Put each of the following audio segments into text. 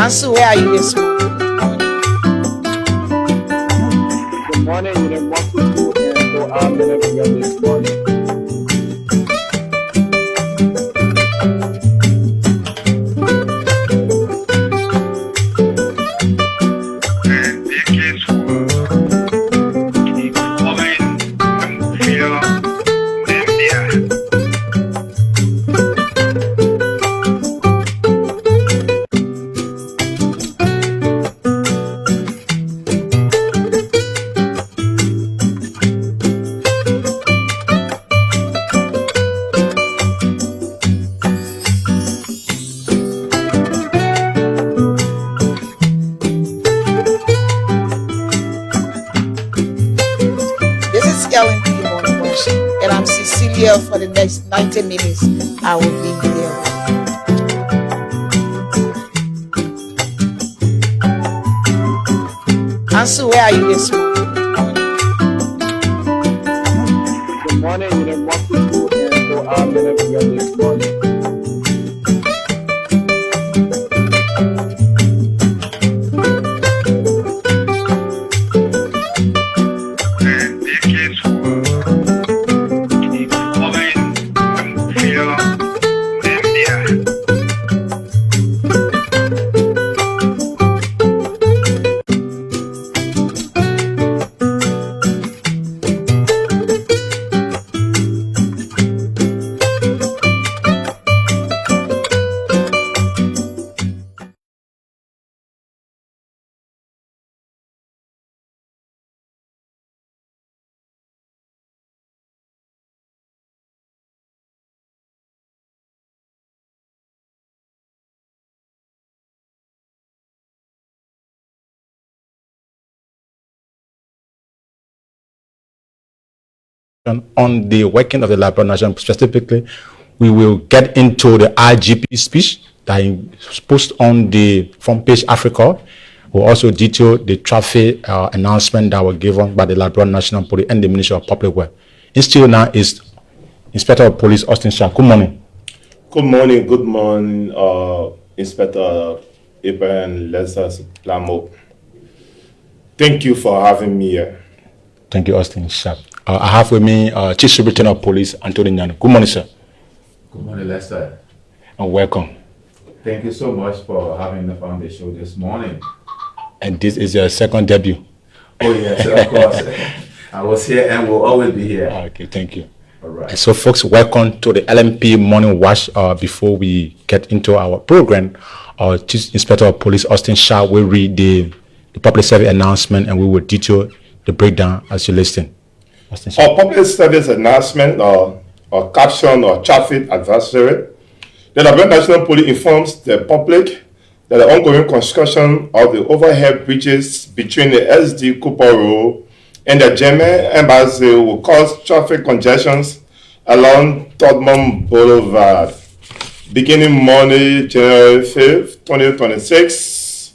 Council, where are you this morning? Good morning, University, and so I'm going to be here this morning. And I'm Cecilia. For the next 90 minutes, I will be here. Council, where are you this morning? Good morning, University, and so I'm going to be here this morning. On the working of the Liberian Nation, specifically, we will get into the IGP speech that is posted on the front page Africa. We'll also detail the traffic announcement that were given by the Liberian National Police and the Ministry of Public Works. In studio now is Inspector of Police Austin Shah. Good morning. Good morning, Inspector Ibrahim Lesas Lamo. Thank you for having me here. Thank you, Austin Shah. I have with me Chief Superintendent of Police, Anthony Nyano. Good morning, sir. Good morning, Lester. And welcome. Thank you so much for having me on the show this morning. And this is your second debut. Oh, yes, of course. I was here and will always be here. Okay, thank you. All right. So, folks, welcome to the LMP Morning Watch. Before we get into our program, Chief Inspector of Police, Austin Shah, will read the public service announcement and we will detail the breakdown as you listen. Our public service announcement or caption or traffic advisory. The Liberian National Police informs the public that the ongoing construction of the overhead bridges between the SD Cooper Road and the German Embassy will cause traffic congestions along Todmont Boulevard beginning Monday, January 5th, 2026.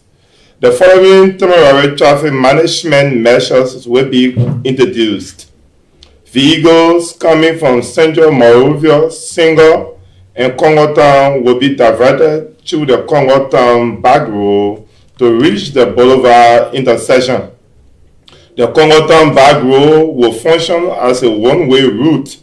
The following temporary traffic management measures will be introduced. Vehicles coming from Central Monrovia, Single, and Congo Town will be diverted through the Congo Town back road to reach the Boulevard intersection. The Congo Town back road will function as a one-way route.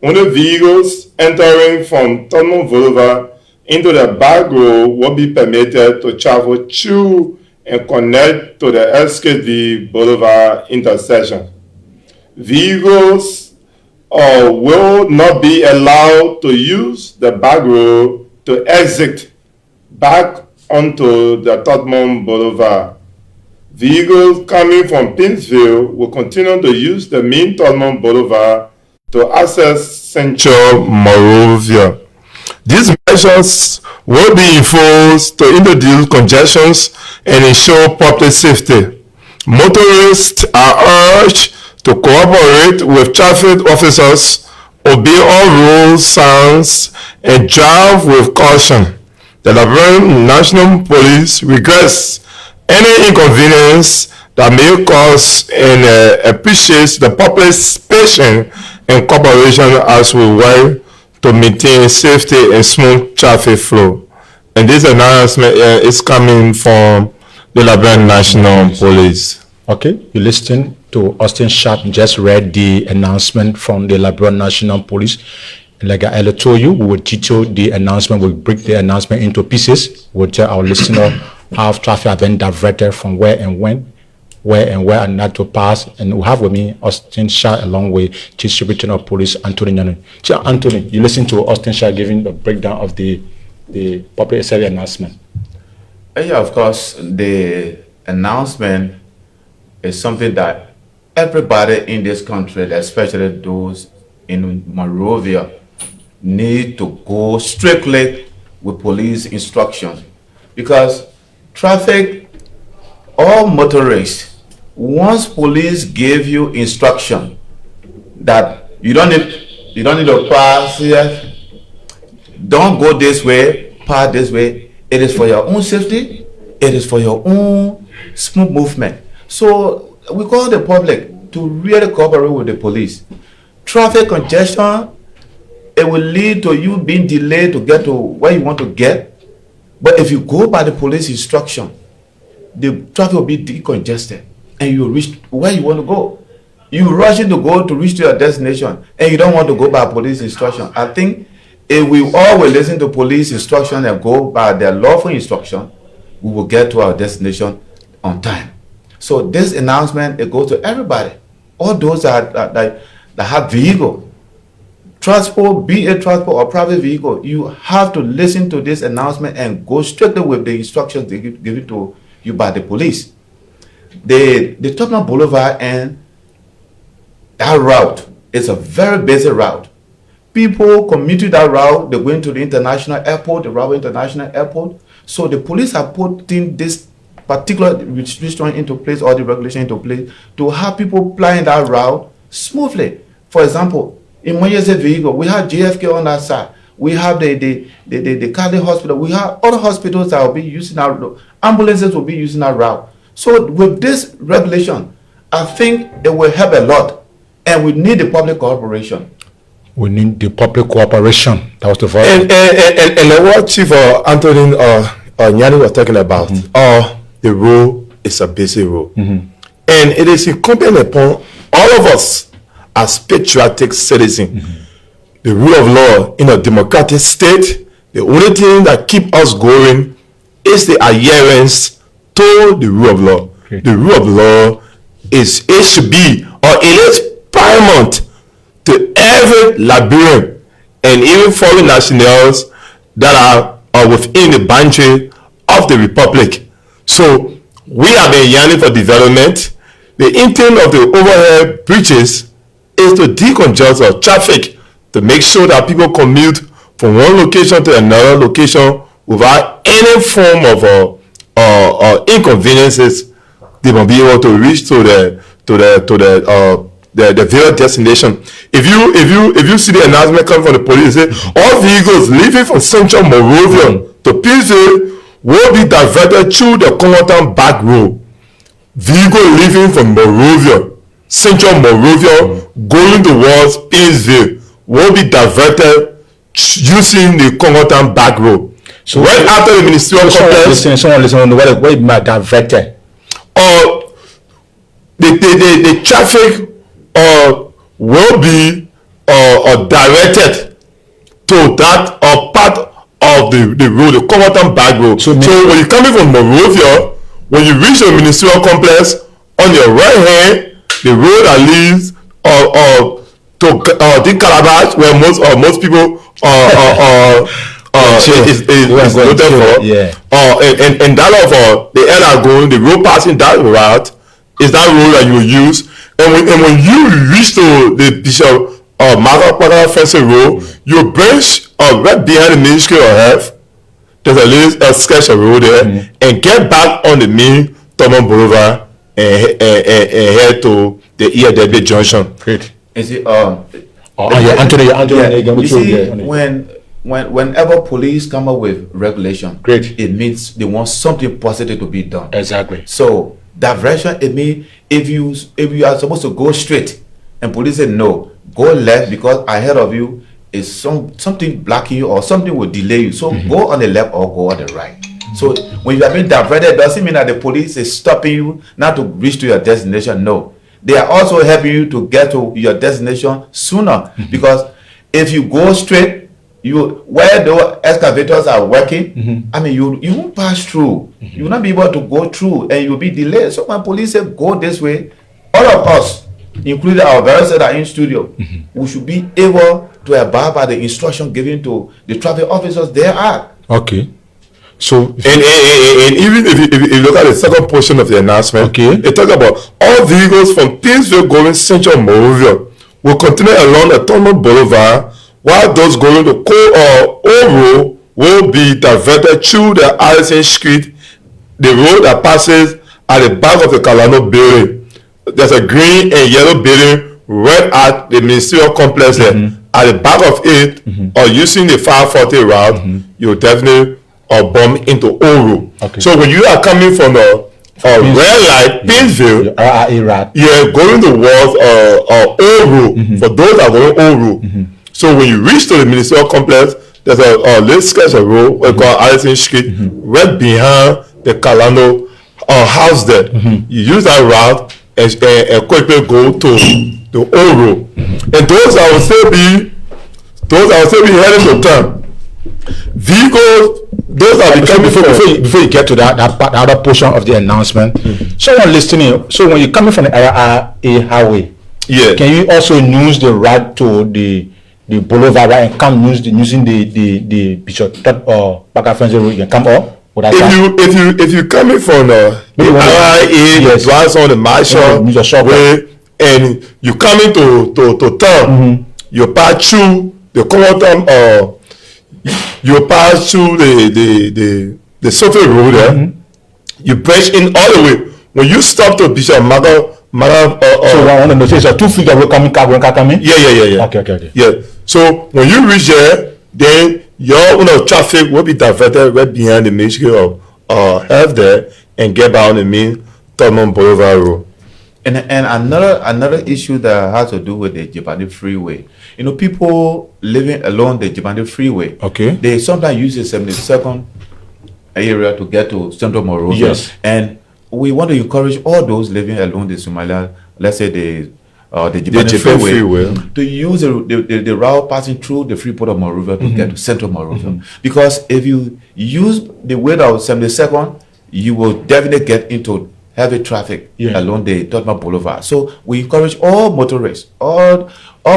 Only vehicles entering from Todmont Boulevard into the back road will be permitted to travel through and connect to the SKD Boulevard intersection. Vehicles will not be allowed to use the back road to exit back onto the Todmont Boulevard. Vehicles coming from Pinsville will continue to use the main Todmont Boulevard to access Central Monrovia. These measures will be enforced to introduce congestions and ensure public safety. Motorists are urged to cooperate with traffic officers, obey all rules, signs, and drive with caution. The Liberian National Police regrets any inconvenience that may cause and appreciates the public's patience and cooperation as we work to maintain safety and smooth traffic flow. And this announcement is coming from the Liberian National Police. Okay, you listen to Austin Sharp just read the announcement from the Liberian National Police. And like I earlier told you, we will detail the announcement, we'll break the announcement into pieces. We'll tell our listener how traffic has been diverted from where and when, where and not to pass. And we have with me Austin Sharp along with Chief Superintendent of Police Anthony Nyanin. Chief Anthony, you listen to Austin Sharp giving the breakdown of the public service announcement. Yeah, of course, the announcement is something that everybody in this country, especially those in Monrovia, need to go strictly with police instructions. Because traffic, all motorists, once police give you instruction that you don't need to pass here, don't go this way, pass this way. It is for your own safety. It is for your own smooth movement. So we call the public to really cooperate with the police. Traffic congestion, it will lead to you being delayed to get to where you want to get. But if you go by the police instruction, the traffic will be decongested and you will reach where you want to go. You're rushing to go to reach to your destination and you don't want to go by police instruction. I think if we all will listen to police instruction and go by their lawful instruction, we will get to our destination on time. So this announcement, it goes to everybody. All those that have vehicle, transport, be it transport or private vehicle, you have to listen to this announcement and go strictly with the instructions they give it to you by the police. The Tottenham Boulevard and that route is a very busy route. People commuting that route, they're going to the international airport, the Railway International Airport. So the police are putting this particular restriction into place or the regulation into place to have people flying that route smoothly. For example, in Moyese vehicle, we have JFK on that side. We have the Cali Hospital. We have other hospitals that will be using that route. Ambulances will be using that route. So with this regulation, I think it will help a lot. And we need the public cooperation. We need the public cooperation. That was the voice. And what Chief Anthony Nyanin was talking about, the rule is a basic rule. And it is incumbent upon all of us as patriotic citizens. The rule of law in a democratic state, the only thing that keeps us going is the adherence to the rule of law. Okay. The rule of law it should be, or it is paramount to every Liberian and even foreign nationals that are within the boundary of the Republic. So we have been yearning for development. The intent of the overhead bridges is to decongest our traffic, to make sure that people commute from one location to another location without any form of inconveniences. They will be able to reach to the various destination. If you see the announcement coming from the police, say all vehicles leaving from Central Monrovia to Painesville will be diverted through the Congotown back road. Vehicle leaving from Monrovia, Central Monrovia, going towards Painesville will be diverted using the Congotown back road. So right after the ministerial complex, someone listen on the way diverted. The traffic will be directed to that part of the road, the Congotown back road. So when you're coming from Monrovia, when you reach the ministerial complex, on your right hand, the road that leads to the Calabash, where most people is noted for. Yeah. And that of the air going, the road passing that route is that road that you will use. And when you reach to the Bishop Margaret Fencing Road, you bridge right behind the Ministry of Health. There's a sketch of road there, and get back on the main Tottenham Boulevard and head to the ERW Junction. Great. Is it Anthony, you see, whenever police come up with regulation, great, it means they want something positive to be done. Exactly. So diversion, it means if you are supposed to go straight and police say no, go left because ahead of you is something blocking you or something will delay you. So go on the left or go on the right. So when you are being diverted, it doesn't mean that the police is stopping you not to reach to your destination. No, they are also helping you to get to your destination sooner. Because if you go straight, where the excavators are working, I mean, you won't pass through. You will not be able to go through, and you will be delayed. So when police say go this way, all of us, including our barristers that are in studio, we should be able to abide by the instruction given to the traffic officers there are. Okay. So and even if you look at the second portion of the announcement, it talks about all vehicles from Pittsville going Central Monrovia will continue along the Thurman Boulevard, while those going to Oro will be diverted through the Allison Street, the road that passes at the back of the Calano building. There's a green and yellow building right at the ministerial complex there. At the back of it, or using the 540 route, you'll definitely bump into Oro. So when you are coming from a red light, Pittsville, you're going towards Oro. For those that are going Oro. So when you reach to the ministerial complex, there's a little sketch of road we call Allison Street, right behind the Calano house there. You use that route and quickly go to the Oro. And those that will still be heading to town. Vehicles, those are before you get to that other portion of the announcement, someone listening, so when you're coming from the LIA highway, can you also use the route to the boulevard and come using the Bishop or Baka road, you can come up? If you coming from the LIA, drives on the Marshall way, and you coming to town, you pass through the Common you pass through the Sophie Road there, you branch in all the way. When you stop to Bishop so I want to notice 2 feet that will coming. Yeah. Okay. Yeah. So when you reach there, then your traffic will be diverted right behind the Ministry of Health there and get back on the main Thurman Boulevard Road. And another issue that has to do with the Jibani Freeway. People living along the Jibani Freeway, they sometimes use the 72nd area to get to Central Monrovia. Yes. And we want to encourage all those living along the Somalia, let's say the Jibani Freeway, to use the route passing through the free port of Monrovia to get to Central Monrovia. Because if you use the way of 72nd, you will definitely get into heavy traffic along the Thurman Boulevard. So we encourage all motorists, all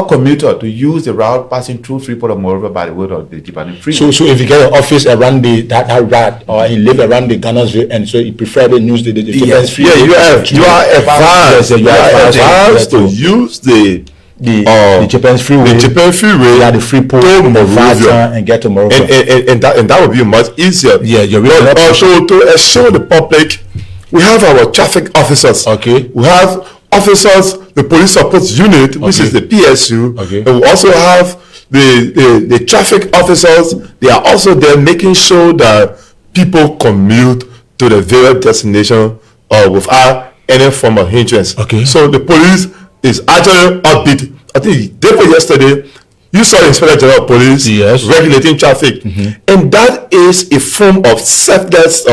commuters to use the route passing through Freeport of Monrovia by the way of the Jibani Freeway. So if you get an office around that route, or you live around the Ghana's and so you prefer to use the Jibani Freeway. You are advised to use the Japan's freeway, the Freeport to Monrovia and get to Monrovia, and that would be much easier. But also to assure the public, we have our traffic officers. We have officers, the police support unit, which is the PSU, and we also have the traffic officers. They are also there making sure that people commute to the various destination without any form of hindrance. So the police is actually upbeat. I think day before yesterday, you saw the Inspector General of Police regulating traffic, and that is a form of selfless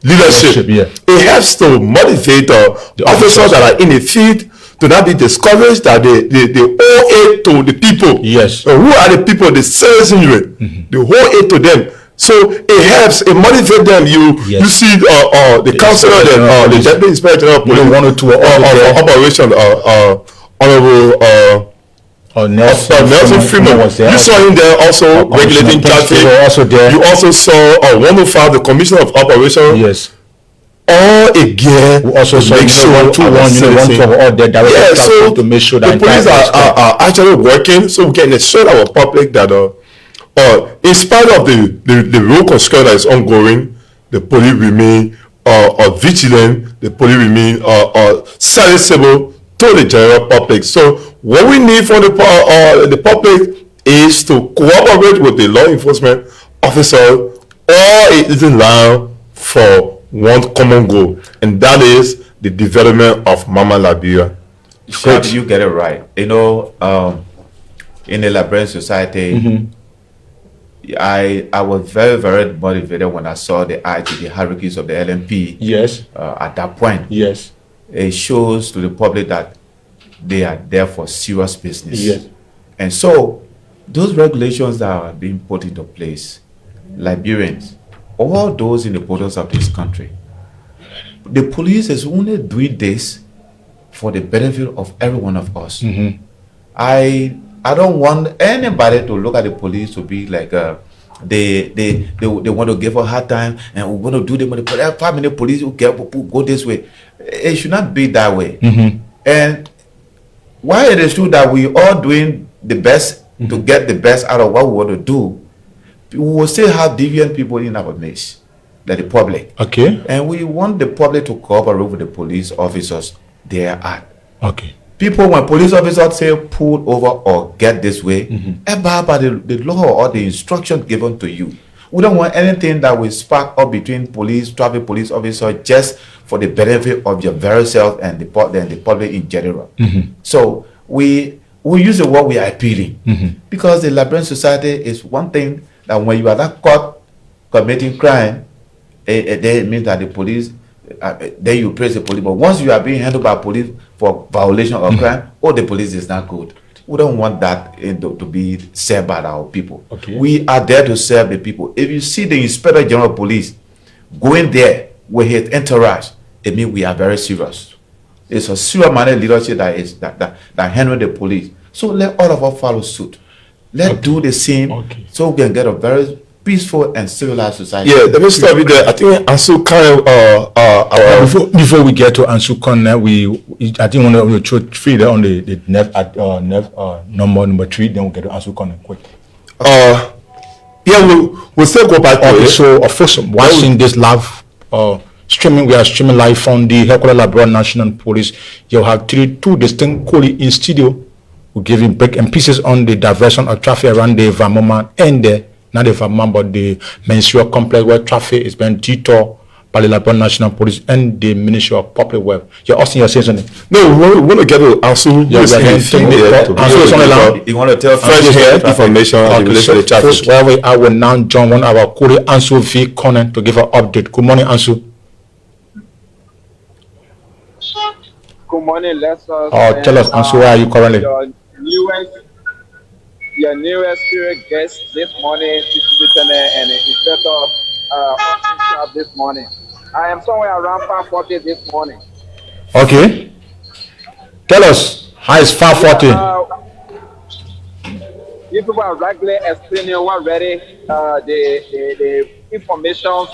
leadership. It helps to motivate the officers that are in the field to not be discouraged, that they owe it to the people. Who are the people? The citizenry. They owe it to them. So it helps, it motivates them. You see the councillor, the Deputy Inspector General of Police, Operation Honorable Nelson Freeman was there. You saw him there also regulating traffic. You also saw 105, the Commissioner of Operations. All again, we also to make sure to make sure that the police are actually working, so we can assure our public that in spite of the road construction that is ongoing, the police remain vigilant. The police remain serviceable to the general public. So what we need from the public is to cooperate with the law enforcement officer, all is in line for one common goal, and that is the development of Mama Liberia. You get it right. in the Liberian society, I was very, very motivated when I saw the the hierarchies of the LMP. Yes. At that point, Yes. it shows to the public that they are there for serious business. Yes. And so, those regulations that are being put into place, Liberians, all those in the borders of this country, the police is only doing this for the benefit of every one of us. I don't want anybody to look at the police to be like they want to give a hard time and we're going to do them. But there are 5 minute police who go this way. It should not be that way. And while it is true that we are doing the best to get the best out of what we want to do, we will still have deviant people in our midst, like the public. Okay. And we want the public to cooperate with the police officers there at. Okay. People, when police officers say pull over or get this way, abide by the law or the instruction given to you. We don't want anything that will spark up between traffic police officer just for the benefit of your very self and the public in general. So we use the word we are appealing because the Liberian society is one thing that when you are not caught committing crime, it means that the police. Then you praise the police, but once you are being handled by police for violation of crime, the police is not good. We don't want that to be said by our people. Okay. We are there to serve the people. If you see the Inspector General of Police going there with his entourage, it means we are very serious. It's a serious-minded leadership that handle the police. So let all of us follow suit. Let's do the same so we can get a very peaceful and civilized society. Yeah, let me stop you there. I think Ansu Khan, Before we get to Ansu Khan, I think we want to three there on the number 3. Then we'll get to Ansu Khan quick. Yeah, we'll still go back to Okay, it. so of course, watching this live streaming, we are streaming live from the Headquarters Liberian National Police. You have two distinct colleagues in studio who give you break and pieces on the diversion of traffic around the Vamoma and not the Vamoma, but the Mensual complex where traffic is being detoured by the Liberian National Police and the Ministry of Public Works. You're saying something? No, we want to get to Ansu. Yeah, we are going to Ansu is on the line. You want to tell fresh head information in relation to the traffic. First, I will now join one of our colleagues, Ansu V. Conan, to give an update. Good morning, Ansu. Good morning, Lester. Tell us, Ansu, where are you currently? Your newest spirit guest this morning, Lieutenant and Inspector this morning. I am somewhere around 5:40 this morning. Okay. Tell us, how is 5:40? You people are regularly explaining already the information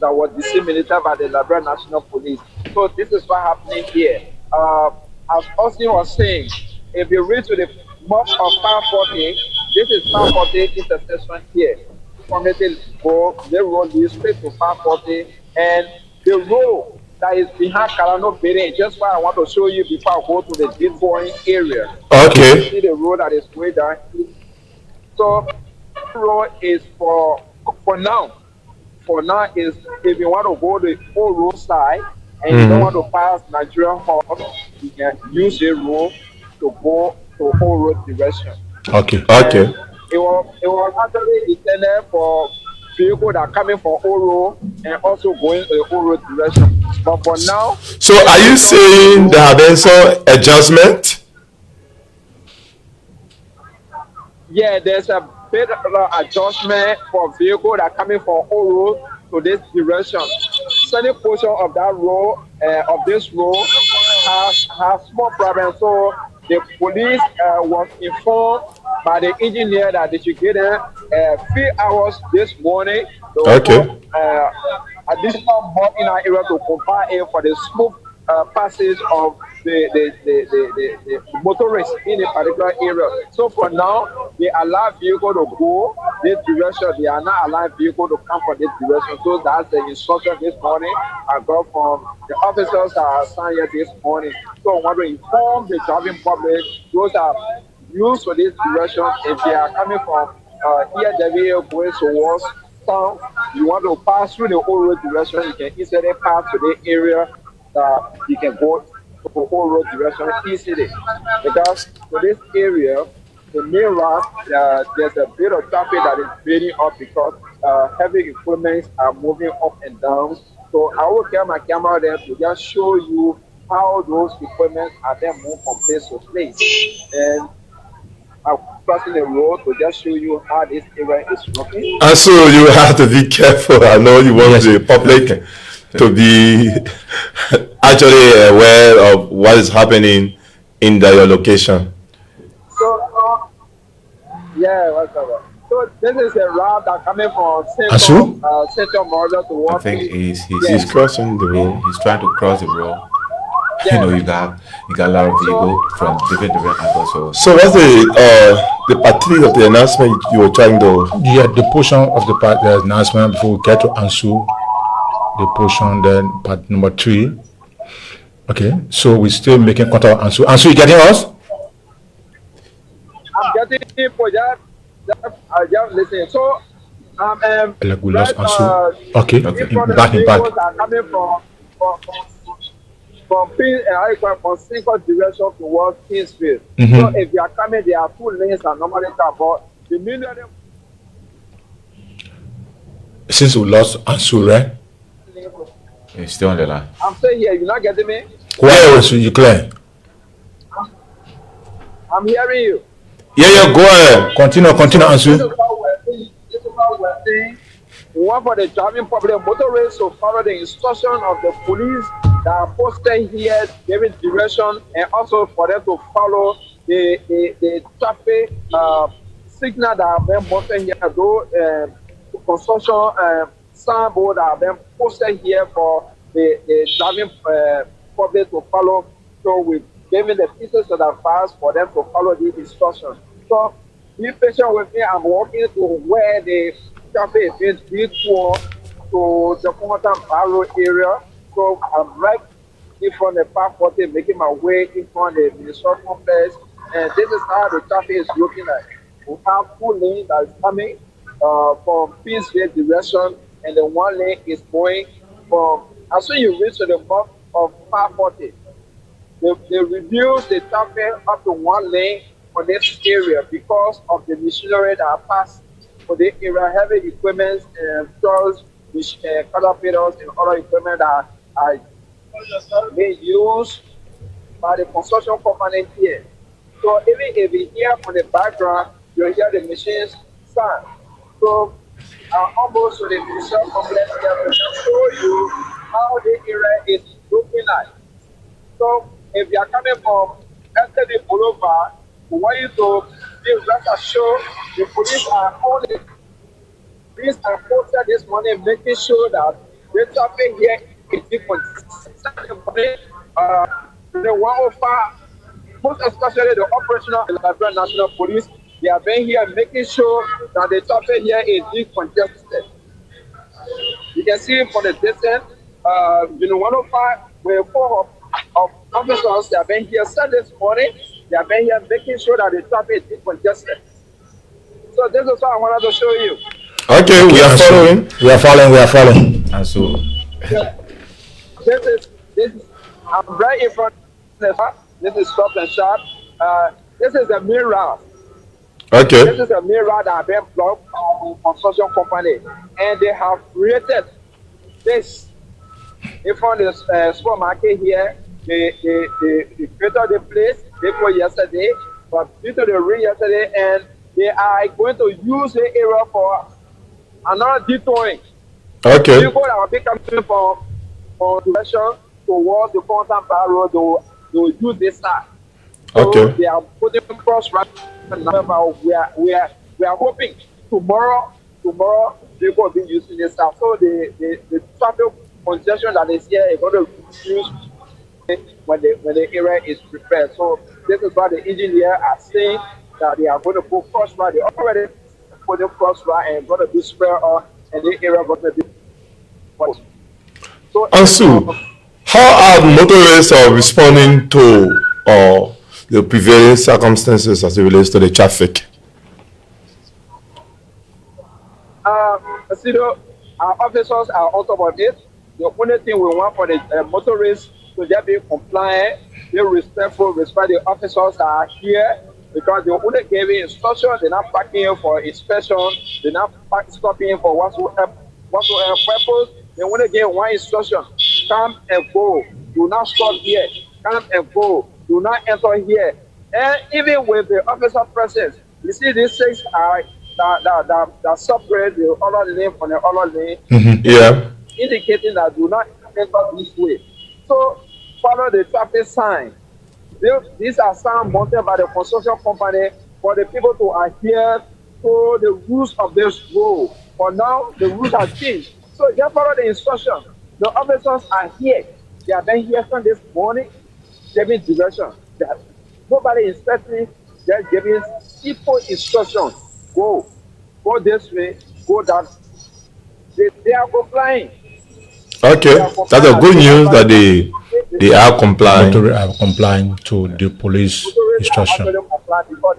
that was disseminated by the Liberian National Police. So this is what happening here. As Austin was saying, if you reach to the mark of 5:40, this is 5:40 intersection here. From the road leads straight to 5:40, and the road that is behind Kalano Building, just what I want to show you before I go to the deep-going area. Okay. You see the road that is way down. So the road is for now. For now is if you want to go the whole road side and you don't want to pass Nigerian Hall, you can use the road to go to whole road direction. Okay. Okay. It was actually intended for vehicles that are coming from Oro and also going to the Oro direction. But for now, so are you saying there have been some adjustment? Yeah, there's a bit of adjustment for vehicles that are coming from Oro to this direction. Certain portion of that road, of this road, has small problems. So the police was informed by the engineer that they should get there 3 hours this morning. Okay. Additional more in our area to compare it for the smooth passage of the motorists in a particular area. So for now, they allow vehicle to go this direction. They are not allowing vehicle to come from this direction. So that's the instruction this morning I got from the officers that are assigned here this morning. So I want to inform the driving public, those are used for this direction. If they are coming from here, going towards town, you want to pass through the whole road direction, you can easily pass to the area that you can go to the whole road direction easily. Because for this area, the main route, there's a bit of traffic that is building up because heavy equipment are moving up and down. So I will get my camera there to just show you how those equipment are then moved from place to place. And I'm crossing the road to just show you how this area is looking. And so you have to be careful. I know you want Yes. the public to be actually aware of what is happening in your location. So, yeah, whatever. So this is a route that coming from Asu? Central Border to I Walk. think he's He's crossing the road. he's trying to cross the road. Yeah. You got a lot of people from different angles. So what's the part 3 of the announcement you were trying to? Yeah, the portion of the announcement before we get to Ansu, the portion, then part number 3. Okay, so we're still making contact with Ansu. Ansu, you getting us? I'm getting people just listening. So Like we lost Ansu. Okay, in front of back the in back. vehicles are coming from Single direction towards Kingsfield. So if you are coming, there are 2 lanes that normally come, but the million. Since we lost Ansu, right? He's still on the line. I'm saying here, you're not getting me? Why Ansu, you clear? I'm hearing you. Yeah, go ahead. Continue, This is Ansu. what we're saying. This is what we're saying. We want for the driving public motorists to follow the instruction of the police that are posted here, giving direction, and also for them to follow the traffic signal that have been posted here. Though construction signboard that have been posted here for the driving public to follow. So we've given the pieces of advice for them to follow these instructions. So be patient with me. I'm walking to where the traffic is being detour to the Quantum Barrow area. So I'm right in front of the Park 40, making my way in front of the Minnesota complex. And this is how the traffic is looking like. We have 2 lanes that is coming from Peaceville direction, and the 1 lane is going from, as soon as you reach to the mouth of Park 40, they reduce the traffic up to 1 lane for this area because of the machinery that are passed for the area, heavy equipment, trucks, caterpillars, and other equipment that are being used by the construction company here. So even if you hear from the background, you hear the machines sound. So almost to the museum complex here to show you how the area is looking like. So if you are coming from STD Boulevard, we want you to be rest assured the police are only. Police are posted this morning making sure that the traffic here is different. The 105, most especially the operational and Liberian National Police, they have been here making sure that the traffic here is decongested. You can see from the distance, 105, where 4 of officers that have been here said this morning, they have been here making sure that the traffic is decongested. So this is what I wanted to show you. Okay, we are following. We are following. Ansu, Yeah. This is, I'm right in front of the, this is stop and shot. This is the main route. Okay. This is the main route that have been blocked by the construction company. And they have created this in front of the supermarket here. They created the place they put yesterday, but due to the rain yesterday, and they are going to use the area for another detouring. Okay. People that will be coming from direction towards the Quantum Barrow, they will use this side. So Okay. they are putting cross right now. We are hoping tomorrow people will be using this side. So the traffic congestion that is here is going to reduce when the area is prepared. So this is what the engineer are saying, that they are going to put cross right. They already put the cross right and going to do square on, and the area going to be. So Ansu, how are motorists responding to the prevailing circumstances as it relates to the traffic? Our officers are on top of it. The only thing we want for the motorists to just be compliant, be respectful, respect the officers that are here, because they only gave you instruction, they're not packing you for inspection, they're not stopping you for whatsoever purpose. They only gave one instruction: come and go, do not stop here, come and go, do not enter here. And even with the officer presence, you see these things are that separate the other lane from the other lane, Yeah. indicating that do not enter this way. So follow the traffic sign. These are signs mounted by the construction company for the people to adhere to the rules of this road. For now, the rules have changed. So just follow the instruction. The officers are here. They have been here from this morning, giving direction. Nobody is inspecting, they're giving simple instruction. Go this way, go that. They are complying. Okay, that's a good news that they are complying. Motorists are complying to the police instruction. Because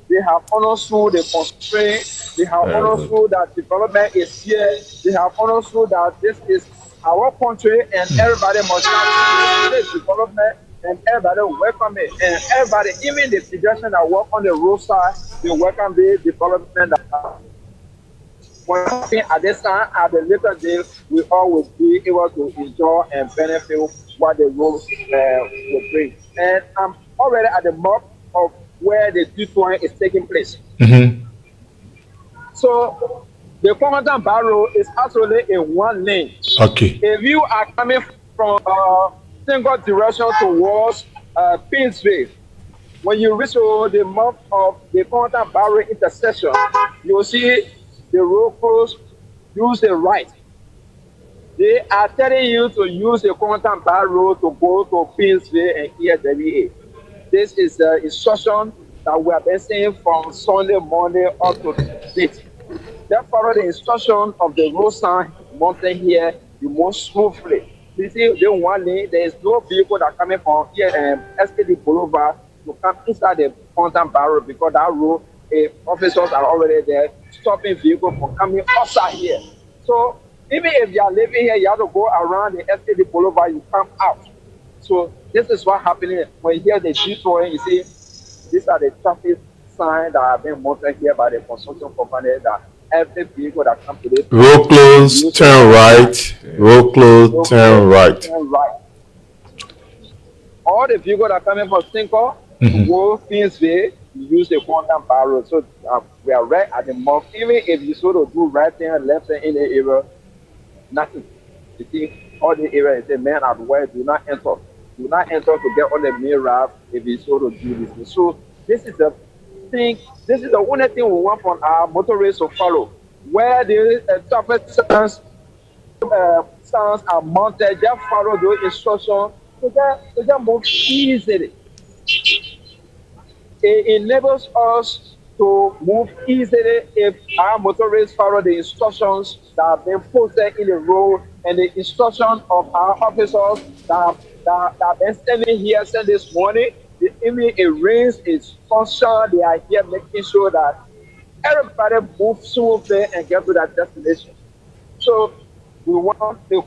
they have understood the constraint, they have understood that development is here, they have understood that this is our country and everybody must have this development and everybody welcome it. And everybody, even the pedestrians that walk on the roadside, they welcome the development. At this time, at the later day, we all will be able to enjoy and benefit what the road will bring. And I'm already at the mark of where the detour is taking place. So the Commandant Barrow is actually in one lane. Okay. If you are coming from single direction towards Pinsville, when you reach the mouth of the Commandant Barrow intersection, you will see the road closed, use the right. They are telling you to use the Commandant Barrow to go to Pinsville and ESWA. This is the instruction that we have been seeing from Sunday morning up to date. Just follow the instruction of the road sign mounted here, you move smoothly. You see, the one lane, there is no vehicle that coming from here SKD Boulevard to come inside the Commandant Barrow because that road, officers are already there stopping vehicles from coming outside here. So even if you are living here, you have to go around the SKD Boulevard, you come out. So this is what happening when you hear the detour. You see, these are the traffic signs that have been mounted here by the construction company that every vehicle that comes to this Road closed, turn right. Road closed, turn right. Turn right. All the vehicles that are coming from Cinco to go Finsville, you use the Commandant Barrow. So we are right at the mark. Even if you sort of do right hand, left hand in the area, nothing. You see, all the area is a man at work, do not enter. Do not enter to get on the main route if you sort of do this. So this is the thing, this is the only thing we want from our motorists to follow. Where the traffic signs are mounted, just follow those instructions to just move easily. It enables us to move easily if our motorists follow the instructions that have been posted in the road and the instruction of our officers that have been standing here since this morning. Even it rains, it's sunshine, they are here making sure that everybody moves smoothly and get to that destination. So we want the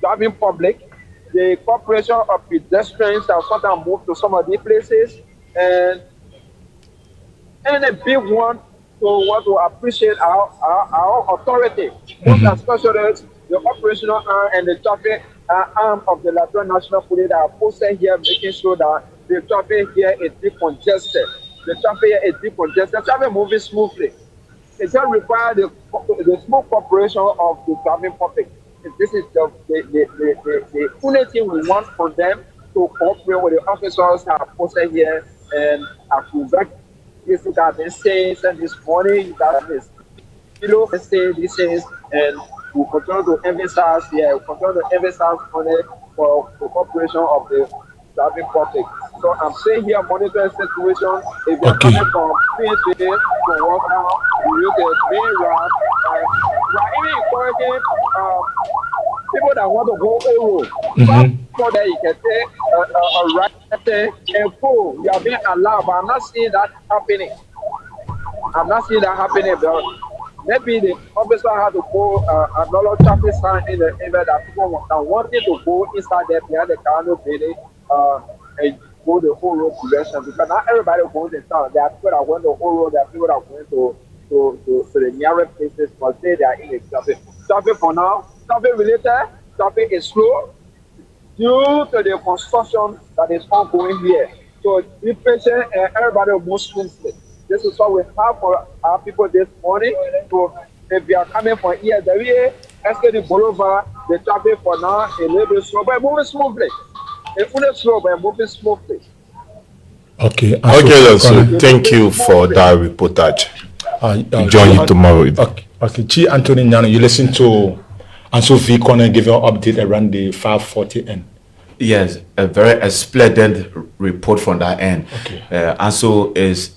driving public, the cooperation of pedestrians that sometimes move to some of these places, and a big one to want to appreciate our authority, most especially the operational arm and the traffic arm of the Liberian National Police that are posted here, making sure that the traffic here is decongested. The traffic here is decongested, traffic moving smoothly. It just requires the smooth cooperation of the driving public. This is the only thing we want from them, to cooperate with the officers that are posted here and are correct. This is that they say this morning that is, they say these things, and we continue to emphasize here, we continue to emphasize on it for the cooperation of the driving public. So I'm saying here, monitoring situation. If you're coming from PSA to walk down, you use the main route. We are even encouraging people that want to go road. So that you can take a right and pull. You are being allowed, but I'm not seeing that happening. I'm not seeing that happening, but maybe the officer had to go another traffic sign in the area that people are wanting to go inside there behind the Carno building. go the whole road direction because not everybody goes in town. There are people that want the whole road. There are people that are going to the nearest places, but they are in the traffic. Traffic for now, traffic related, traffic is slow due to the construction that is ongoing here. So be patient and everybody will move smoothly. This is what we have for our people this morning. So if you are coming from here, the way SKD Boulevard, the traffic for now is a little bit slow, but moving smoothly. It's only slow, but moving smoothly. Okay. Okay, then, so thank you for that reportage. Join you tomorrow. Okay. Chi Anthony Nyano, you listen to Anso V. Corner give you an update around the 540N. Yes, a very splendid report from that end. Okay. Anso has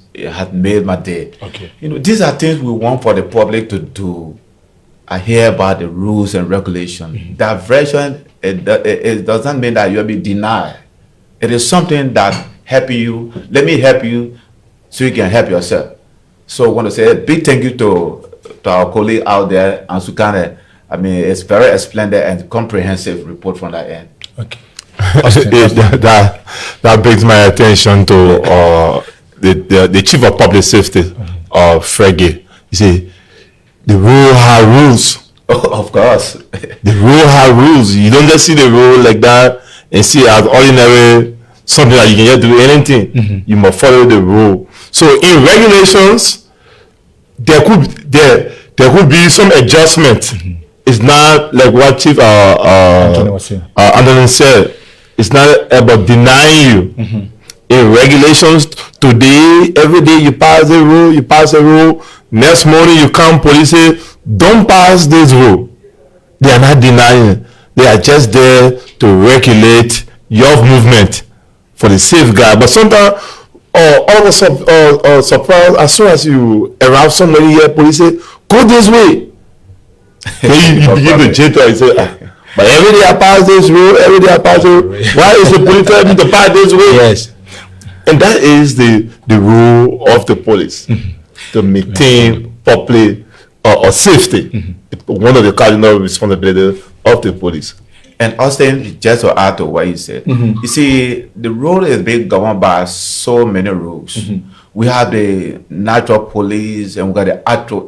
made my day. Okay. These are things we want for the public to do. I hear about the rules and regulations. Mm-hmm. Diversion, it doesn't mean that you'll be denied. It is something that help you. Let me help you so you can help yourself. So I want to say a big thank you to our colleague out there, Ansukane. I mean, it's very splendid and comprehensive report from that end. Okay. that brings my attention to the chief of public safety of Frege. You see, the rule have rules. Oh, of course. The rule have rules. You don't just see the rule like that and see as ordinary something that you can just do anything. Mm-hmm. You must follow the rule. So in regulations, there could be some adjustment. Mm-hmm. It's not like what Chief Anthony said. It's not about denying you. Mm-hmm. In regulations, today, every day you pass a rule. Next morning you come, police say, don't pass this rule. They are not denying. They are just there to regulate your movement for the safeguard. But sometimes, all the surprise, as soon as you arrive somebody here, police say, go this way. Then you begin to jitter and say, but every day I pass this rule, every day I pass this rule. Why is the police telling me to pass this way? Yes. And that is the rule of the police, to maintain public or safety. One of the cardinal responsibilities of the police. And Austin, just to add to what you said, you see, the rule is being governed by so many rules. We have the natural police and we got the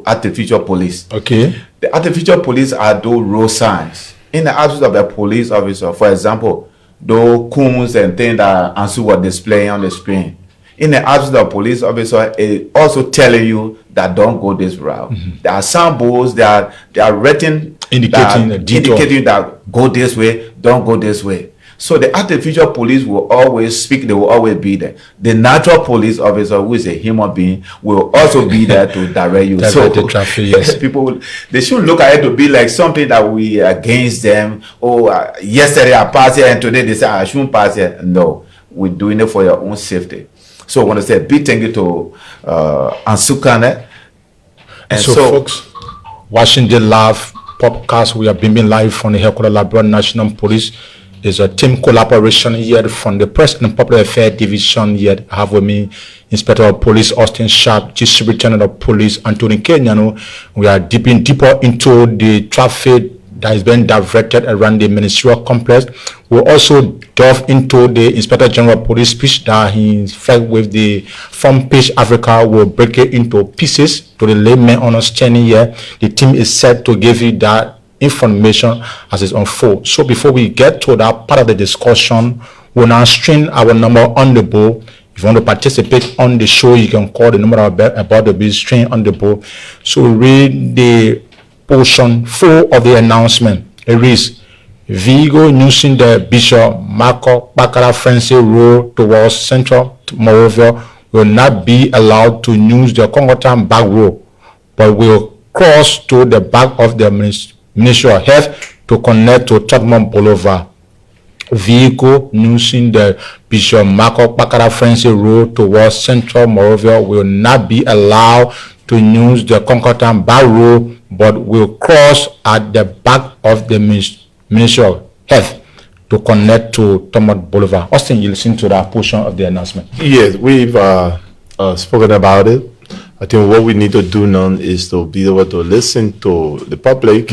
artificial police. Okay. The artificial police are those road signs. In the absence of the police officer, for example, those cones and things that Ansu was displaying on the screen. In the absence of the police officer, it also telling you that don't go this route. There are some boards that they are written indicating that go this way, don't go this way. So the artificial police will always speak, they will always be there. The natural police officer, who is a human being, will also be there to direct you. So the traffic, yes. People, they should look at it to be like something that we against them. Oh, yesterday I passed here and today they say I shouldn't pass here. No, we're doing it for your own safety. So I want to say a big thank you to Ansukane. And so folks, watching the live podcast, we are beaming live from the headquarters of Liberian National Police. It's a team collaboration here from the Press and Public Affairs Division here. I have with me Inspector of Police Austin Sharp, Chief Superintendent of Police Anthony Kenyano. We are dipping deeper into the traffic that is being diverted around the ministerial complex. We'll also delve into the Inspector General of Police speech that he felt with the front page Africa. Will break it into pieces to the layman understanding here. The team is set to give you that information as it unfolds. So before we get to that part of the discussion, we'll now string our number on the board. If you want to participate on the show, you can call the number about the bill string on the board. So read the portion 4 of the announcement. It reads, Vigo using the Bishop Marco Bakara Francis Road towards Central Morovia will not be allowed to use the Congotan back road, but will cross to the back of the Ministry of Health to connect to Tottenham Boulevard. Vehicle using the Bishop Marco Bakara Francis Road towards Central Morovia will not be allowed to use the Concotan back road, but will cross at the back of the Ministry of Health to connect to Tottenham Boulevard. Austin, you listen to that portion of the announcement. Yes, we've spoken about it. I think what we need to do now is to be able to listen to the public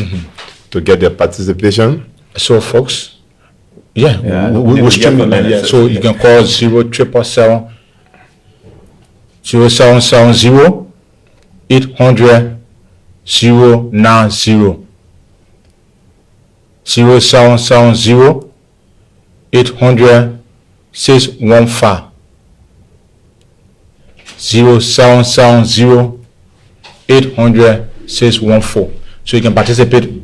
to get their participation. So, folks, Yeah, we streamline. Yeah, so you can call 0777 0770 800 090 0770 800 615 0770 800 614. So you can participate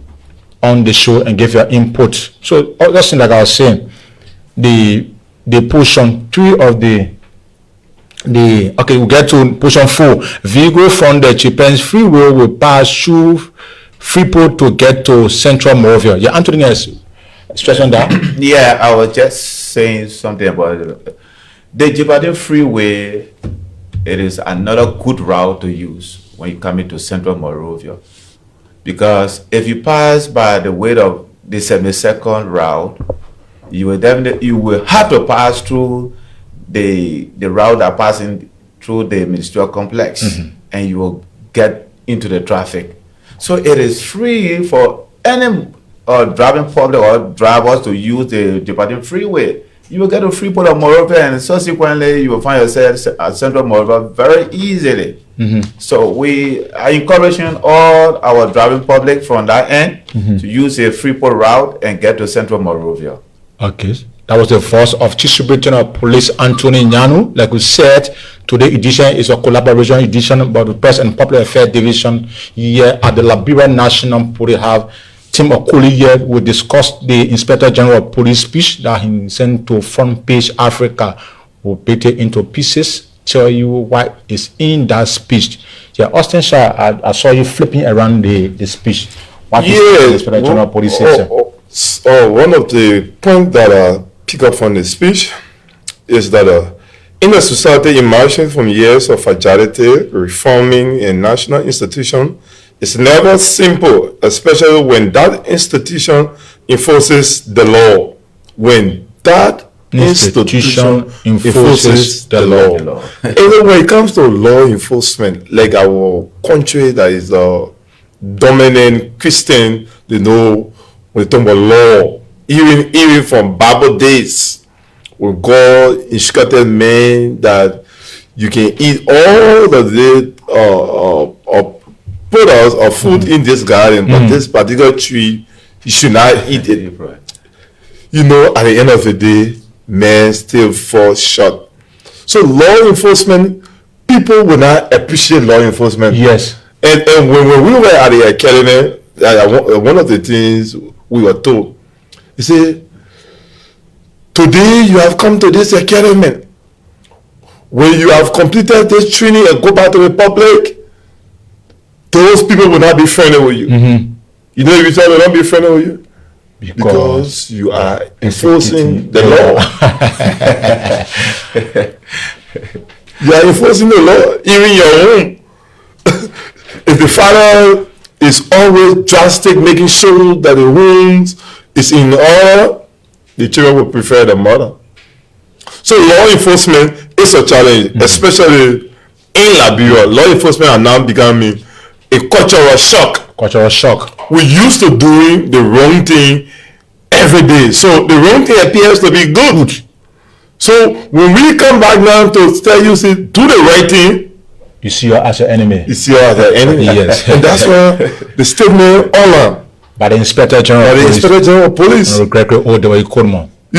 on the show and give your input. So that's like I was saying, the portion 3 of the okay, we get to portion 4. Vehicle from the Chipens Freeway will pass through Freeport to get to Central Moravia. Yeah, Anthony is stressing that. Yeah, I was just saying something about it. The Jibadin Freeway, it is another good route to use when you come into Central Moravia. Because if you pass by the way of the 72nd route, you will have to pass through the route that passing through the ministerial complex, and you will get into the traffic. So it is free for any driving public or drivers to use the Jibadin Freeway. You will get to Freeport of Moravia, and subsequently you will find yourself at Central Moravia very easily. So we are encouraging all our driving public from that end to use a Freeport route and get to Central Moravia. Okay, that was the voice of Chief Superintendent of Police Anthony Nyanu. Like we said, today's edition is a collaboration edition about the Press and Public Affairs Division here at the Liberia National Police. Have Tim Okoli here. We discussed the Inspector General of Police speech that he sent to Front Page Africa. We'll break it into pieces, tell you what is in that speech. Yeah, Austin Shah, I saw you flipping around the speech. What is the Inspector General of Police said? One of the points that I pick up from the speech is that in a society emerging from years of fragility, reforming a national institution is never simple, especially when that institution enforces the law. When that institution enforces the law. Even when it comes to law enforcement, like our country that is dominant Christian, they know when they talk about law, even from Bible days, when God instructed men that you can eat all the products or food in this garden, but this particular tree, you should not eat it. You know, at the end of the day, men still fall short. So law enforcement, people will not appreciate law enforcement. Yes. And when we were at the academy, one of the things we were told, he said, today you have come to this academy. When you have completed this training and go back to the public, those people will not be friendly with you. You know, if you tell them not be friendly with you, because you are enforcing the law. You are enforcing the law, even your own. If the father is always drastic, making sure that the homes is in order, the children will prefer the mother. So law enforcement is a challenge, especially in Liberia. Law enforcement are now becoming a cultural shock. Cultural shock. We used to doing the wrong thing every day. So the wrong thing appears to be good. So when we come back now to tell you, say, do the right thing, you see her as your enemy. You see her as your enemy. Yes. And that's why the statement online by the Inspector General of Police. You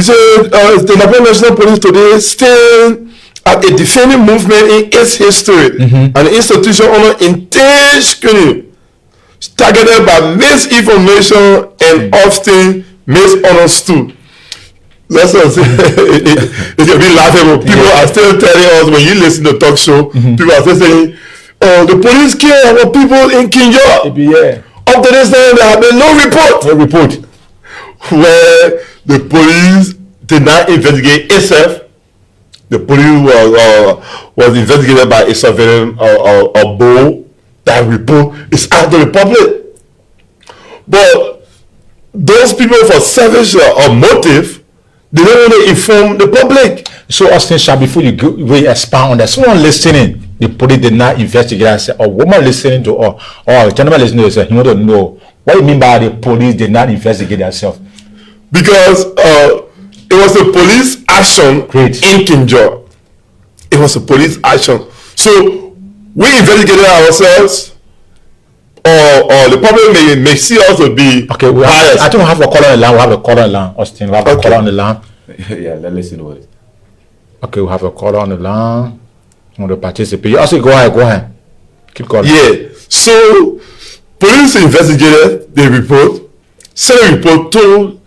say the Liberia National Police today stand at a defending movement in its history, an institution under intense scrutiny, targeted by misinformation and often misunderstood. That's what I'm saying. It can be laughable. People are still telling us, when you listen to talk show, people are still saying, oh, the police kill our people in Kenya. Up to this time, there have been no report. No report. Where the police did not investigate itself. The police was investigated by a surveillance or bull. That report is out to the public. But those people, for selfish or motive, they don't want to inform the public. So Austin Shah, before you go, we expand on that, someone listening, the police did not investigate and say, or woman listening to, or gentleman listening to, say, he want to know what you mean by the police did not investigate themselves. Because It was a police action Great. in Kinjo. It was a police action. So we investigated ourselves, or the public may see us to be Okay, biased. I think we have a caller on the line. We have a caller on the line, Austin. We have a Okay. caller on the line. Yeah, let's listen to it. Okay, we have a caller on the line. Want to participate? Also, go ahead. Keep calling. Yeah. So police investigated the report, sent a report to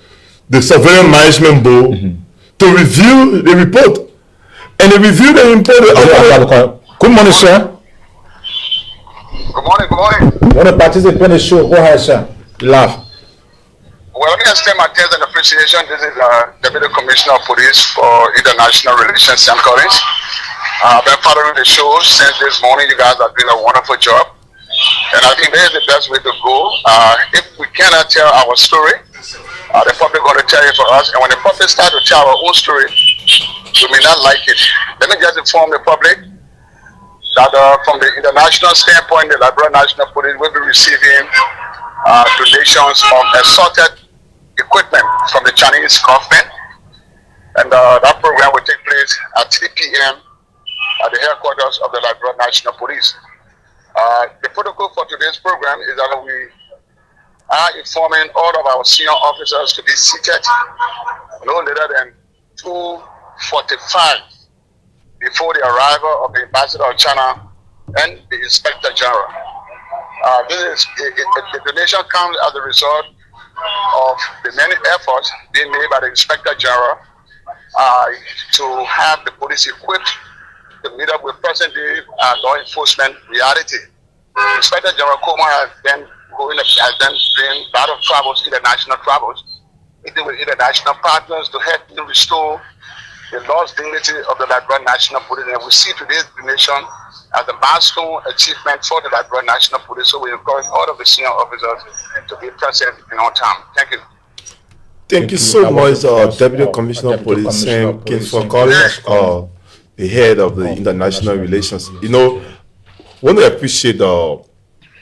the Surveillance Management Board to review the report. And they reviewed the report. Good morning, sir. Good morning, good morning. Want to participate in the show? Go ahead, sir. Laugh. Well, let me extend my thanks and appreciation. This is Deputy Commissioner of Police for International Relations, Sam Collins. I've been following the show since this morning. You guys are doing a wonderful job. And I think that is the best way to go. If we cannot tell our story, the public going to tell it for us. And when the public start to tell our own story, we may not like it. Let me just inform the public that from the international standpoint, the Liberian National Police will be receiving donations of assorted equipment from the Chinese government. And that program will take place at 3 p.m. at the headquarters of the Liberian National Police. The protocol for today's program is that we are informing all of our senior officers to be seated no later than 2:45 before the arrival of the Ambassador of China and the Inspector General. The donation comes as a result of the many efforts being made by the Inspector General to have the police equipped to meet up with present-day law enforcement reality. Inspector General Koma has been doing a lot of travels, international travels, meeting with international partners to help them restore the lost dignity of the Liberian National Police. And we see today's donation as a milestone achievement for the Liberian National Police. So we encourage all of the senior officers to be present and on time. Thank you. Thank you so much, Deputy Commissioner of Police, Sam Kins, for calling us the head of the international relations. You know, want to appreciate the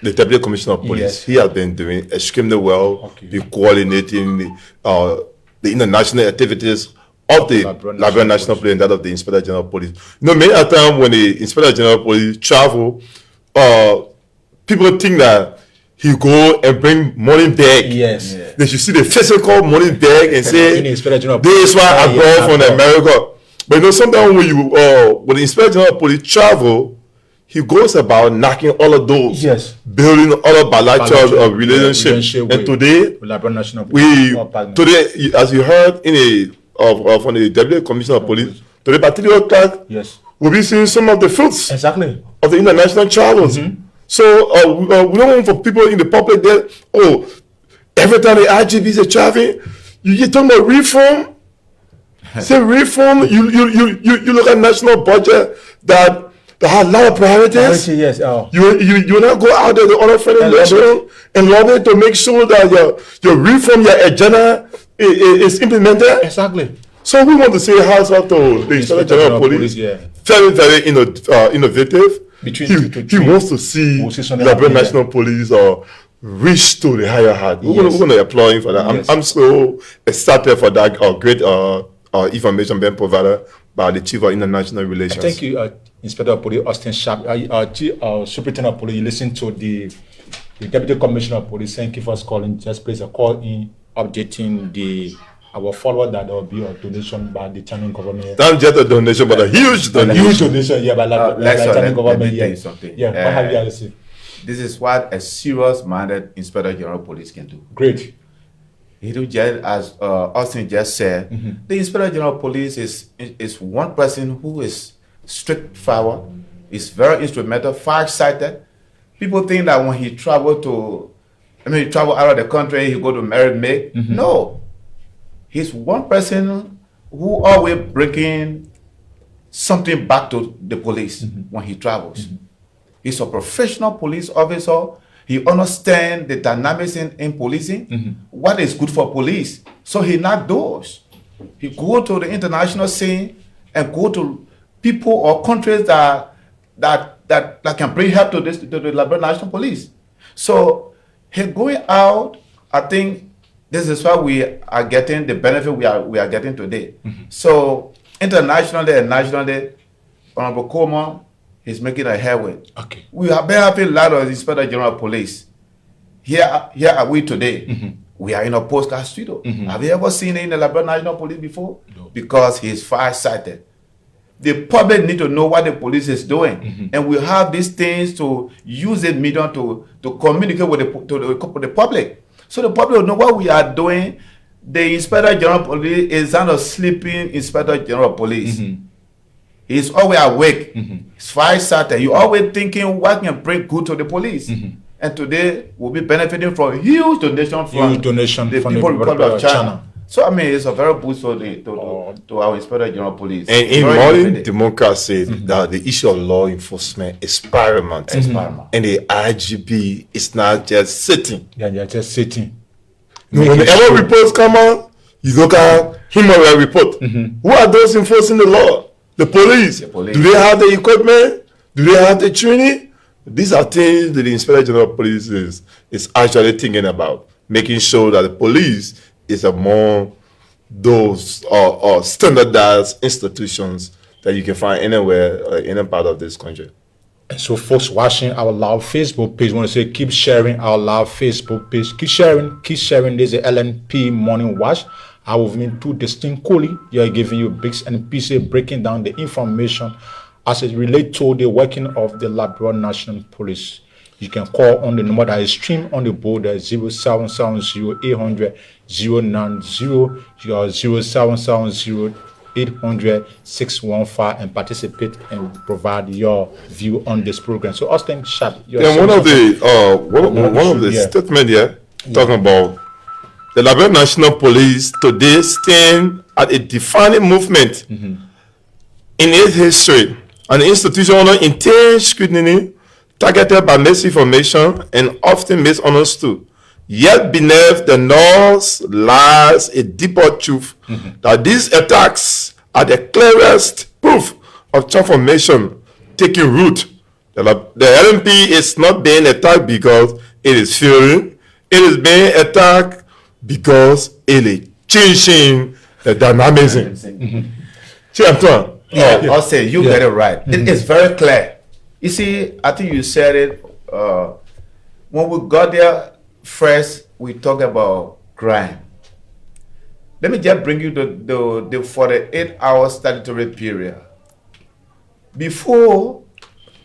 Deputy Commissioner of Police. Yes. He has been doing extremely well, be coordinating the international activities of the Liberian National Police and that of the Inspector General of Police. You know, many a time when the Inspector General of Police travel, people think that he go and bring money back. Yes. Yeah. They should see the physical money back and say, this is why I brought from America. But you know, sometimes when you when the Inspector General of Police travel, he goes about knocking all of those, building all of bilateral relationship. And today, today, as you heard in from the Deputy Commissioner of Police, today, particular o'clock, we'll be seeing some of the fruits of the international travels. So we don't want for people in the public that, every time the IGBs are traveling, you talking about reform. Say reform. You look at national budget that have a lot of priorities. You not go out there to other friendly nations and lobby to make sure that your reform, your agenda is implemented. Exactly. So we want to say hats off to the Inspector General of Police. Very, very innovative. He wants to see the Liberian National Police reach to the higher height. We're going to applaud him for that. I'm so excited for that great information being provided by the Chief of International Relations. Thank you, Inspector of Police Austin Sharp. Superintendent of Police, you listen to the Deputy Commissioner of Police. Thank you for calling. Just place a call in updating our follower that there will be a donation by the Chinese government. Not just a donation, but a huge donation. Huge donation, by the Chinese government. Let me tell you something. What have you received? This is what a serious-minded Inspector General of Police can do. Great. He do just as Austin just said. The Inspector General of Police is one person who is straightforward, is very instrumental, far-sighted. People think that when he travel out of the country, he go to marry Meg. No. He's one person who always bringing something back to the police when he travels. He's a professional police officer. He understands the dynamics in policing, what is good for police. So he not does. He go to the international scene and go to people or countries that can bring help to the Liberian National Police. So he going out, I think, This is why we are getting the benefit we are getting today. So internationally and nationally, Honorable Coleman is making a headway. Okay. We have been having a lot of Inspector General of Police. Here are we today. We are in a postcard studio. Have you ever seen it in the Liberia National Police before? No. Because he's far-sighted. The public need to know what the police is doing, and we have these things to use the medium to communicate with the public, so the public will know what we are doing. The Inspector General of Police is not a sleeping Inspector General of Police. He's always awake. He's far-sighted. You're always thinking what can bring good to the police. And today we'll be benefiting from huge donation from the people Republic of China. So I mean, it's a very boost to our Inspector General of Police. And in modern democracy, that the issue of law enforcement is paramount. And the IGP is not just sitting. Yeah, they're just sitting. Whenever reports come out, you look at him or a report. Who are those enforcing the law? The police. The police. Do they have the equipment? Do they have the training? These are things that the Inspector General of Police is actually thinking about, making sure that the police is among those standardized institutions that you can find anywhere, any part of this country. And so folks watching our live Facebook page, want to say keep sharing our live Facebook page. Keep sharing. There's a LNP Morning Watch. I will mean two distinct colleagues. You are giving you bits and pieces, breaking down the information as it relates to the working of the Liberia National Police. You can call on the number that is streamed on the board at 0770-800-090, 0770-800-615 and participate and provide your view on this program. So Austin Sharp, one of the statement here talking about the Liberia National Police today stand at a defining movement in its history, an institution under intense scrutiny, targeted by misinformation and often misunderstood. Yet beneath the noise lies a deeper truth that these attacks are the clearest proof of transformation taking root. The LNP is not being attacked because it is failing. It is being attacked because it is changing the dynamism. Antoine. I'll say you get it right. It is very clear. You see, I think you said it when we got there first. We talked about crime. Let me just bring you the 48-hour statutory period. Before,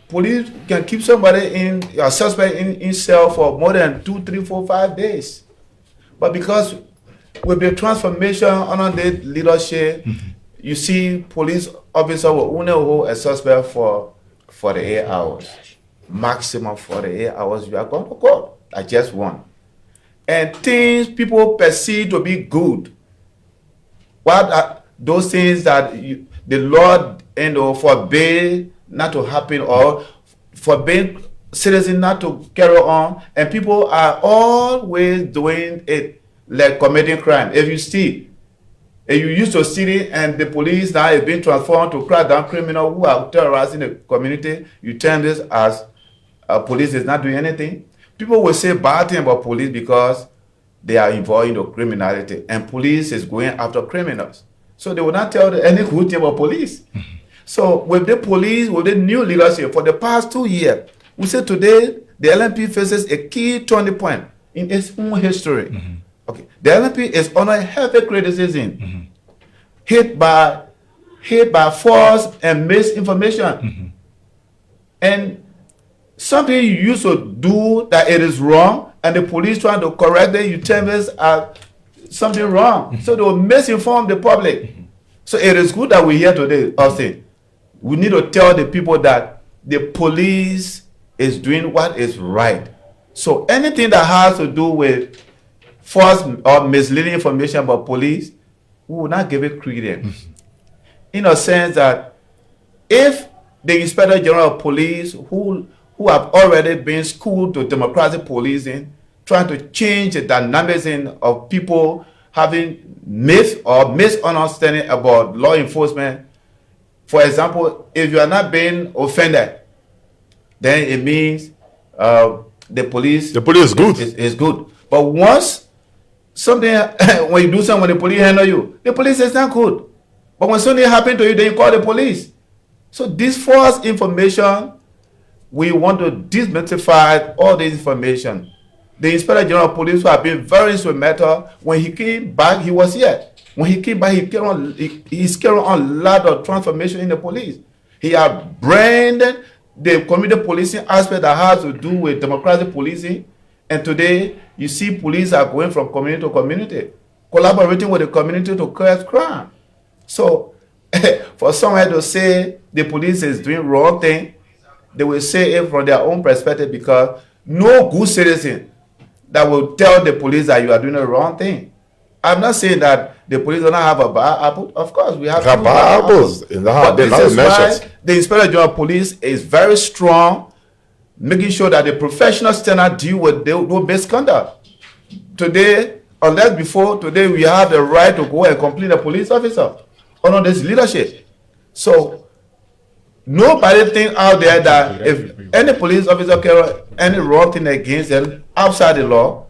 police can keep somebody in a suspect in cell for more than 2, 3, 4, 5 days. But because with the transformation under the leadership, you see police officer will only hold a suspect for 48 hours. Maximum 48 hours, you are going to court. I just one. And things people perceive to be good. What are those things that the Lord forbade not to happen, or forbade citizens not to carry on, and people are always doing it, like committing crime. If you see, if you used to see it and the police now is being transformed to crack down criminals who are terrorizing the community, you turn this as police is not doing anything. People will say bad things about police because they are involved in the criminality, and police is going after criminals. So they will not tell any good thing about police. So with the police, with the new leadership for the past 2 years, we say today the LNP faces a key turning point in its own history. Okay, the LNP is under heavy criticism, hit by false and misinformation, and something you used to do that it is wrong, and the police trying to correct it, you tell us something wrong. So they will misinform the public. So it is good that we're here today, Austin. We need to tell the people that the police is doing what is right. So anything that has to do with false or misleading information about police, we will not give it credence. In a sense that if the Inspector General of Police, who have already been schooled to democratic policing, trying to change the dynamics of people having myth or misunderstanding about law enforcement. For example, if you are not being offended, then it means the police is good. Is good. But once something, when you do something, when the police handle you, the police is not good. But when something happens to you, then you call the police. So this false information, we want to demystify all this information. The Inspector General of Police, who have been very instrumental, when he came back, he was here. When he came back, he's carrying on a lot of transformation in the police. He had branded the community policing aspect that has to do with democratic policing. And today, you see police are going from community to community, collaborating with the community to curb crime. So, for someone to say the police is doing wrong thing, they will say it from their own perspective, because no good citizen that will tell the police that you are doing the wrong thing. I'm not saying that the police do not have a bad apple. Of course, we have bad apples. But this is why the Inspector General of Police is very strong, making sure that the professional standard deal with no misconduct. Today, unless before, today we have the right to go and complain a police officer under this leadership. So, nobody think out there that if any police officer carry any wrong thing against them outside the law,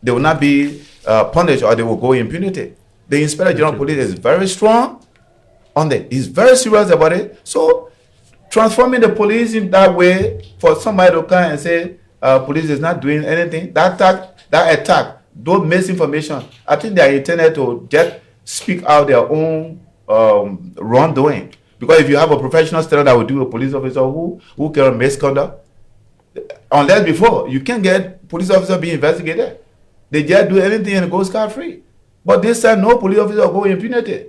they will not be punished, or they will go impunity. The Inspector General of Police is very strong on that. He's very serious about it. So, transforming the police in that way, for somebody to come and say police is not doing anything, that attack, those misinformation, I think they are intended to just speak out their own wrongdoing. Because if you have a professional standard that will do a police officer who can misconduct, unless before, you can't get police officer being investigated. They just do anything and go scot-free. But this time, no police officer will go impunity.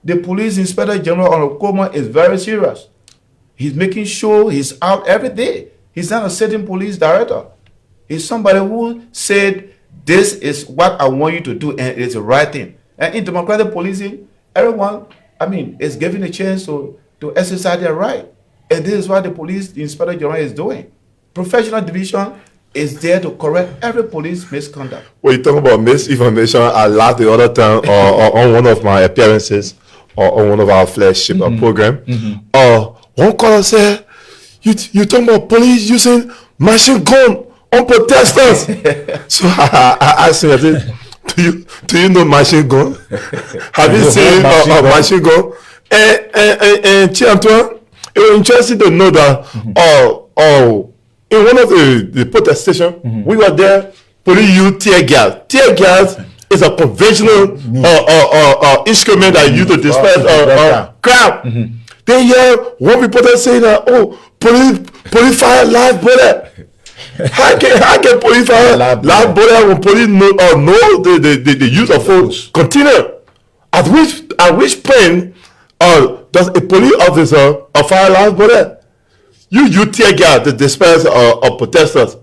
The police inspector general on Okoma is very serious. He's making sure he's out every day. He's not a sitting police director. He's somebody who said, this is what I want you to do, and it's the right thing. And in democratic policing, everyone, is given a chance to exercise their right. And this is what the police inspector general is doing. Professional division is there to correct every police misconduct. When you talk about misinformation, I laughed the other time on one of my appearances or on one of our flagship program. One caller said, you talking about police using machine gun on protesters. So I asked him, I said, do you know machine gun? Have you seen a machine gun? And Antoine, it was interesting to know that in one of the protest stations, we were there, police use tear gas. Tear gas is a conventional instrument that you use to disperse crowd. Then hear one reporter saying that, police fire live bullet. How can police fire live bullet when police know the use of force continue? At which point does a police officer fire live bullet? You tear gas to disperse protesters.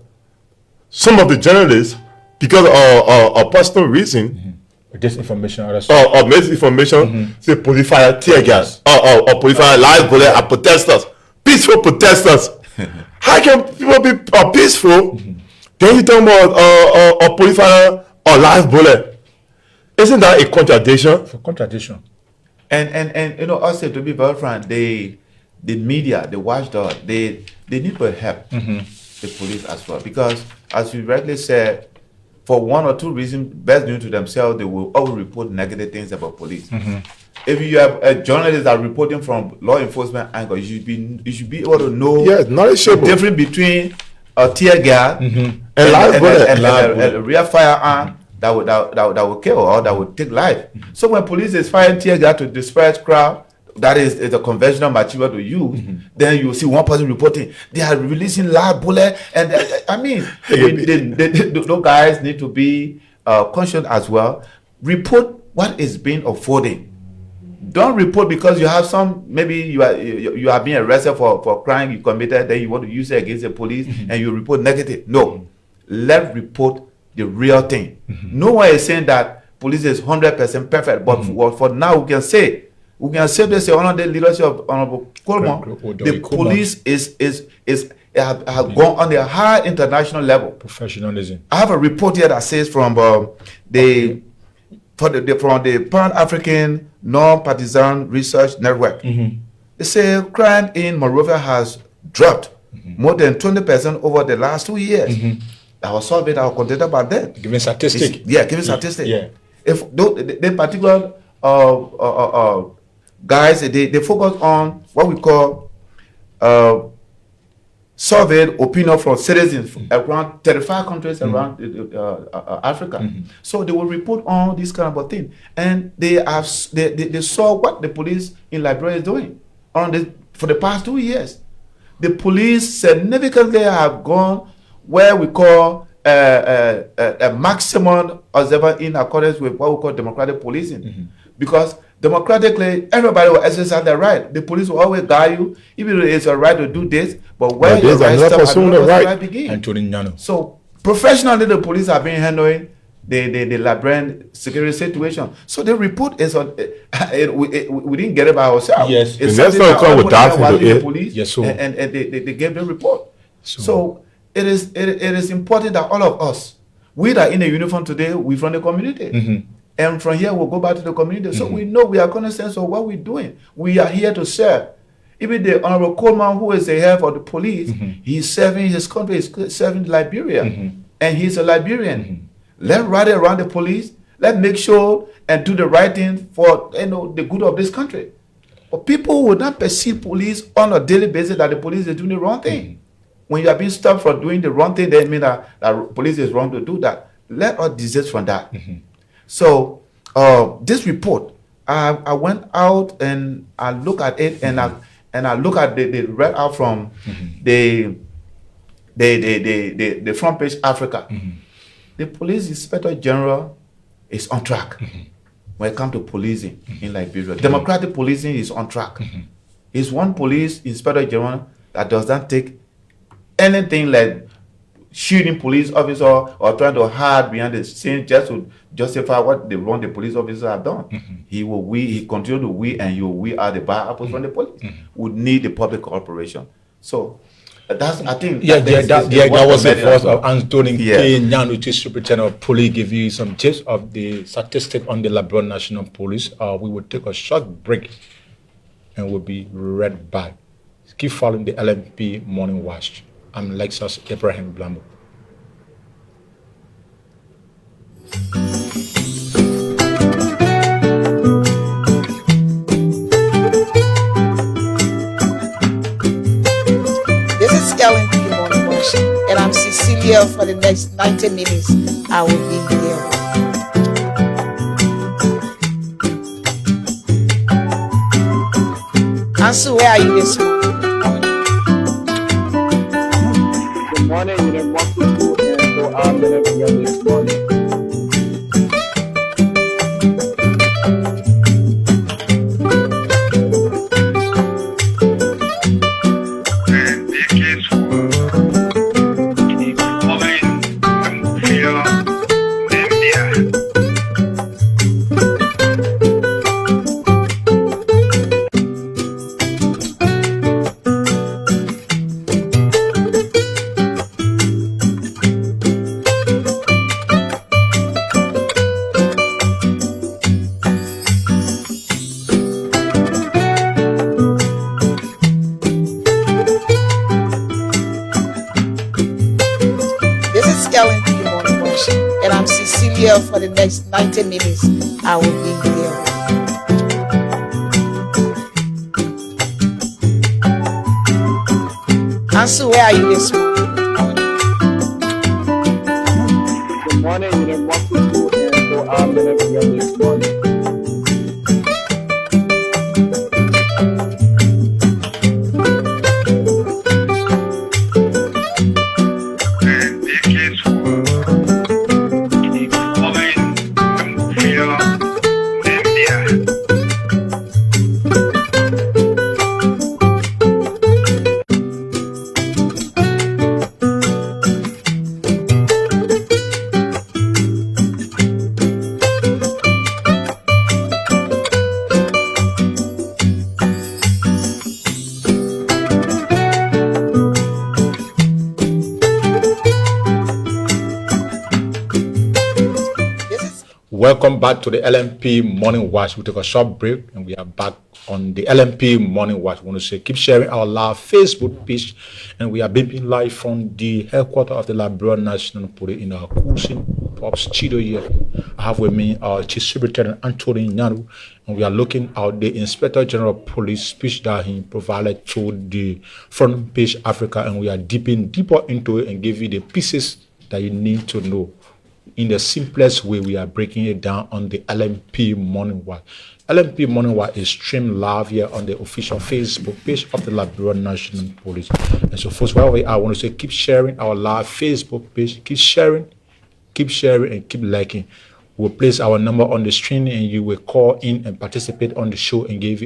Some of the journalists, because of personal reason, disinformation or misinformation, say police fire tear gas or police fire live bullet at protesters, peaceful protesters. How can people be peaceful? Then you talk about police fire or live bullet. Isn't that a contradiction? It's a contradiction. And also, to be very frank, the media, the watchdog, they need to help the police as well, because as you rightly said, for one or two reasons, best known to themselves, they will always report negative things about police. If you have a journalist that reporting from law enforcement angle, you should be able to know the difference between a tear gas and a real firearm that will kill or that will take life. So when police is firing tear gas to disperse crowd, that is a conventional material to use. Then you see one person reporting they are releasing live bullet, and those guys need to be conscious as well. Report what is being unfolding. Don't report because you have maybe you are being arrested for crime you committed, then you want to use it against the police and you report negative. No, let's report the real thing. No one is saying that police is 100% perfect, but for now we can say this under the leadership of Honorable Coleman, the police has gone on a high international level. Professionalism. I have a report here that says from the Pan-African Non-Partisan Research Network. They say crime in Monrovia has dropped more than 20% over the last 2 years. that was surveyed, that was conducted by them. Giving statistic. Giving statistic. Yeah. If the particular guys, they focus on what we call surveyed opinion from citizens around 35 countries around Africa. So they will report on this kind of thing, and they saw what the police in Liberia is doing for the past 2 years. The police significantly have gone where we call a maximum observer in accordance with what we call democratic policing, because democratically, everybody will exercise their right. The police will always guide you, even though it's a right to do this, but where your right stop and right begin. So professionally, the police have been handling the Liberian security situation. So the report is on. We didn't get it by ourselves. Yes, it's that's not come with that the police. Yes, so. And they gave the report. So it is important that all of us, we that are in a uniform today, we from the community. And from here, we'll go back to the community. So we know we are conscious of what we're doing. We are here to serve. Even the Honorable Coleman, who is the head of the police, he's serving his country, he's serving Liberia. And he's a Liberian. Let's rally around the police. Let's make sure and do the right thing for the good of this country. But people will not perceive police on a daily basis that the police is doing the wrong thing. When you are being stopped for doing the wrong thing, that means that police is wrong to do that. Let us desist from that. So this report, I went out and I look at it, and I look at the read out from the front page Africa. The police inspector general is on track when it comes to policing in Liberia. Democratic policing is on track. It's one police inspector general that does not take anything like shooting police officer or trying to hide behind the scene just to justify what the wrong the police officer have done. He continue to and he will weed out the bad apples from the police. We need the public cooperation. So that's, I think, that was the first of Anthony K. Nyanu, Chief Superintendent of Police, give you some tips of the statistic on the Liberian National Police. We will take a short break and we'll be right back. Keep following the LMP Morning Watch. I'm Lexus Abraham Blambo. This is LMP Morning Watch, and I'm Cecilia. For the next 90 minutes, I will be here. Ansu, where are you this morning? Good morning, University, and so I'm going to be here this morning. For the next 90 minutes, I will be here. Ansu, where are you this morning? Good morning, University, and so I'm going to be here this morning. Welcome back to the LMP Morning Watch. We took a short break and we are back on the LMP Morning Watch. We want to say keep sharing our live Facebook page, and we are being live from the headquarters of the Liberian National Police in our Kusin Pop studio here. I have with me our Chief Superintendent Anthony Nyaru, and we are looking at the Inspector General Police speech that he provided to the Front Page Africa, and we are dipping deeper into it and give you the pieces that you need to know. In the simplest way, we are breaking it down on the LMP Morning Watch. LMP Morning Watch is streamed live here on the official Facebook page of the Liberian National Police. And so, first, while we are, I want to say keep sharing our live Facebook page. Keep sharing, and keep liking. We'll place our number on the screen, and you will call in and participate on the show and give you